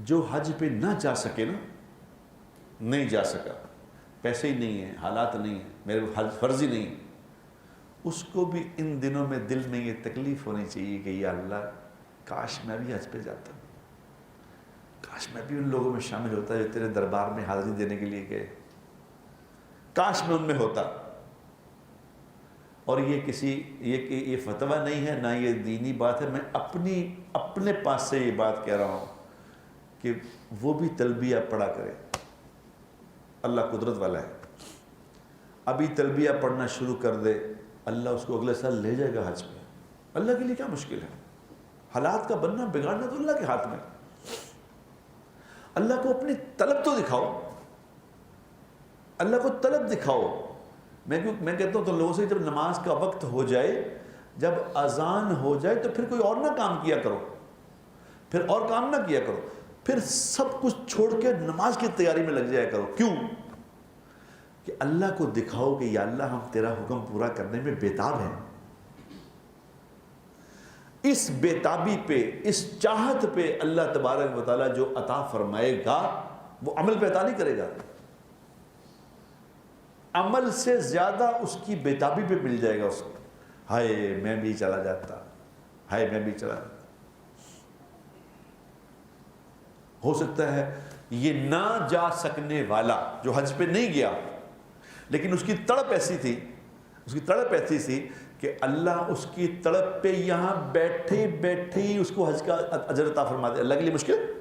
جو حج پہ نہ جا سکے نا، نہیں جا سکا، پیسے ہی نہیں ہیں، حالات نہیں ہیں، میرے حج فرض ہی نہیں، اس کو بھی ان دنوں میں دل میں یہ تکلیف ہونی چاہیے کہ یا اللہ کاش میں بھی حج پہ جاتا، کاش میں بھی ان لوگوں میں شامل ہوتا جو تیرے دربار میں حاضری دینے کے لیے گئے، کاش میں ان میں ہوتا۔ اور یہ فتویٰ نہیں ہے، نہ یہ دینی بات ہے، میں اپنے پاس سے یہ بات کہہ رہا ہوں کہ وہ بھی تلبیہ پڑھا کرے، اللہ قدرت والا ہے، ابھی تلبیہ پڑھنا شروع کر دے، اللہ اس کو اگلے سال لے جائے گا حج پہ۔ اللہ کے لیے کیا مشکل ہے؟ حالات کا بننا بگاڑنا تو اللہ کے ہاتھ میں۔ اللہ کو اپنی طلب تو دکھاؤ، اللہ کو طلب دکھاؤ۔ میں کہتا ہوں تو لوگوں سے جب نماز کا وقت ہو جائے، جب اذان ہو جائے تو پھر کوئی اور نہ کام کیا کرو، پھر اور کام نہ کیا کرو، پھر سب کچھ چھوڑ کے نماز کی تیاری میں لگ جایا کرو۔ کیوں؟ کہ اللہ کو دکھاؤ کہ یا اللہ ہم تیرا حکم پورا کرنے میں بےتاب ہیں۔ اس بےتابی پہ، اس چاہت پہ اللہ تبارک و تعالیٰ جو عطا فرمائے گا وہ عمل پہ عطا نہیں کرے گا، عمل سے زیادہ اس کی بےتابی پہ مل جائے گا اس کو، ہائے میں بھی چلا جاتا، ہائے میں بھی چلا جاتا۔ ہو سکتا ہے یہ نہ جا سکنے والا جو حج پہ نہیں گیا، لیکن اس کی تڑپ ایسی تھی کہ اللہ اس کی تڑپ پہ یہاں بیٹھے بیٹھے ہی اس کو حج کا اجر عطا فرما دے۔ اللہ کے لیے مشکل